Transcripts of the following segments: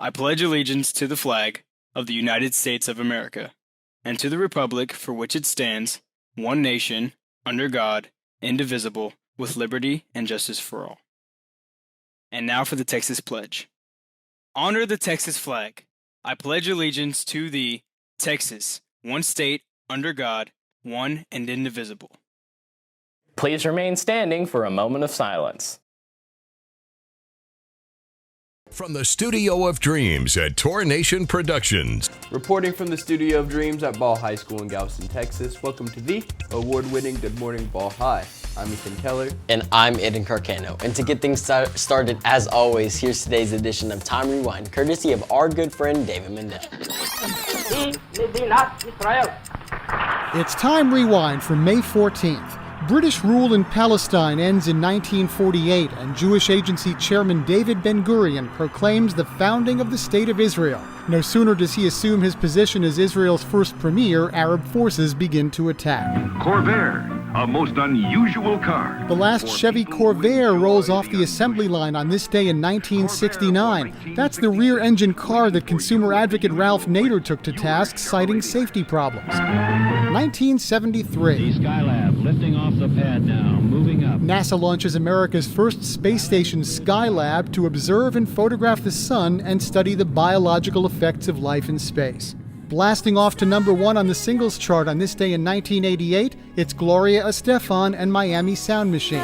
I pledge allegiance to the flag of the United States of America, and to the republic for which it stands, one nation, under God, indivisible, with liberty and justice for all. And now for the Texas Pledge. Honor the Texas flag. I pledge allegiance to the Texas, one state, under God, one and indivisible. Please remain standing for a moment of silence. From the Studio of Dreams at Tour Nation Productions. Reporting from the Studio of Dreams at Ball High School in Galveston, Texas, welcome to the award-winning Good Morning Ball High. I'm Ethan Keller. And I'm Aiden Carcano. And to get things started, as always, here's today's edition of Time Rewind, courtesy of our good friend David Mendel. It's Time Rewind for May 14th. British rule in Palestine ends in 1948, and Jewish Agency Chairman David Ben-Gurion proclaims the founding of the State of Israel. No sooner does he assume his position as Israel's first premier, Arab forces begin to attack. Corvair, a most unusual car. The last Chevy Corvair rolls off the assembly line on this day in 1969. That's the rear-engine car that consumer advocate Ralph Nader took to task, citing safety problems. 1973. Skylab lifting off the pad now, moving up. NASA launches America's first space station, Skylab, to observe and photograph the sun and study the biological effects of life in space. Blasting off to number one on the singles chart on this day in 1988, it's Gloria Estefan and Miami Sound Machine.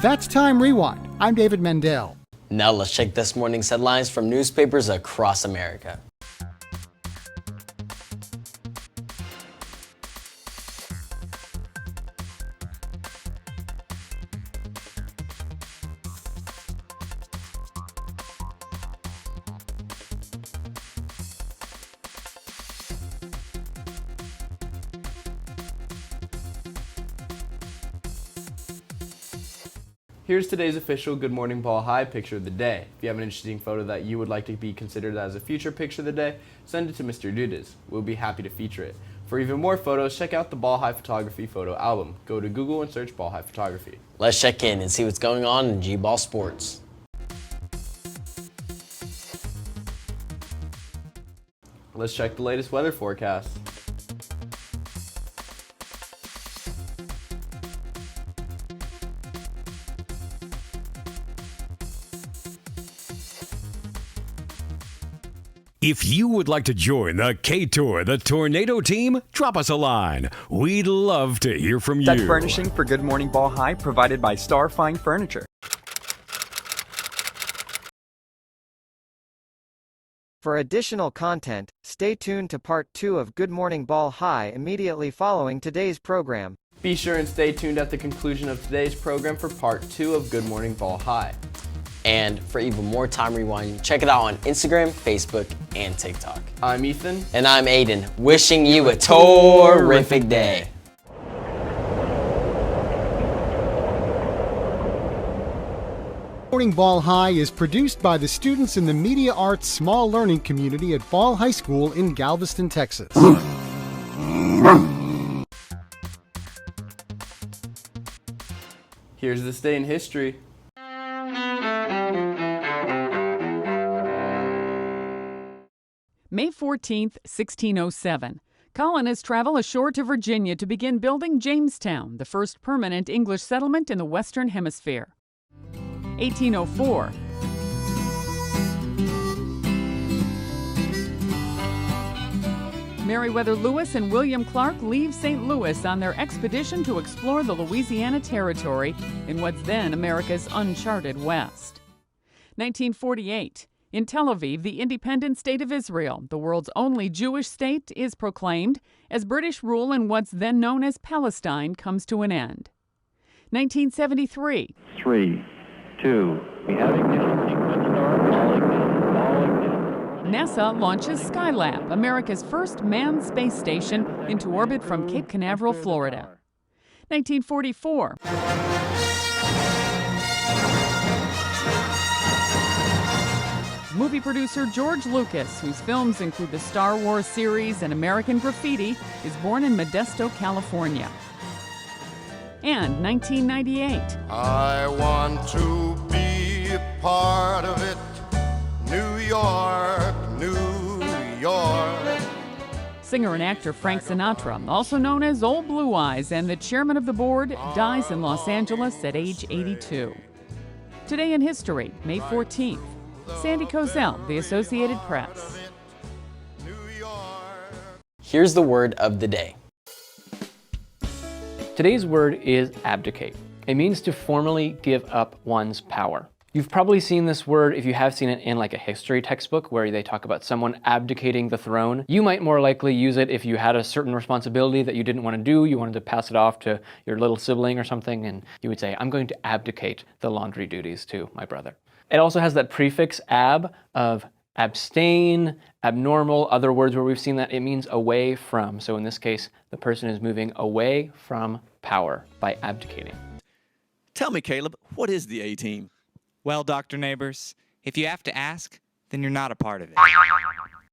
That's Time Rewind. I'm David Mendel. Now let's check this morning's headlines from newspapers across America. Here's today's official Good Morning Ball High picture of the day. If you have an interesting photo that you would like to be considered as a future picture of the day, send it to Mr. Dudas. We'll be happy to feature it. For even more photos, check out the Ball High Photography photo album. Go to Google and search Ball High Photography. Let's check in and see what's going on in G-Ball sports. Let's check the latest weather forecast. If you would like to join the K-Tour, the Tornado team, drop us a line. We'd love to hear from you. Deck furnishing for Good Morning Ball High provided by Star Fine Furniture. For additional content, stay tuned to part 2 of Good Morning Ball High immediately following today's program. Be sure and stay tuned at the conclusion of today's program for part 2 of Good Morning Ball High. And for even more Time Rewind, check it out on Instagram, Facebook, and TikTok. I'm Ethan. And I'm Aiden, wishing you a terrific day. Morning Ball High is produced by the students in the Media Arts Small Learning Community at Ball High School in Galveston, Texas. Here's this day in history. May 14th, 1607. Colonists travel ashore to Virginia to begin building Jamestown, the first permanent English settlement in the Western Hemisphere. 1804. Meriwether Lewis and William Clark leave St. Louis on their expedition to explore the Louisiana Territory in what's then America's uncharted West. 1948. In Tel Aviv, the independent state of Israel, the world's only Jewish state, is proclaimed as British rule in what's then known as Palestine comes to an end. 1973. 3, 2, we have ignition sequence start, all ignition. NASA launches Skylab, America's first manned space station, into orbit from Cape Canaveral, Florida. 1944. Movie producer George Lucas, whose films include the Star Wars series and American Graffiti, is born in Modesto, California. and 1998. I want to be a part of it. New York, New York. Singer and actor Frank Sinatra, also known as Old Blue Eyes and the chairman of the board, dies in Los Angeles at age 82. Today in history, May 14th. Sandy Kozel, The Associated Press. Here's the word of the day. Today's word is abdicate. It means to formally give up one's power. You've probably seen this word if you have seen it in like a history textbook where they talk about someone abdicating the throne. You might more likely use it if you had a certain responsibility that you didn't want to do, you wanted to pass it off to your little sibling or something, and you would say, I'm going to abdicate the laundry duties to my brother. It also has that prefix ab of abstain, abnormal, other words where we've seen that it means away from. So in this case, the person is moving away from power by abdicating. Tell me, Caleb, what is the A-Team? Well, Dr. Neighbors, if you have to ask, then you're not a part of it.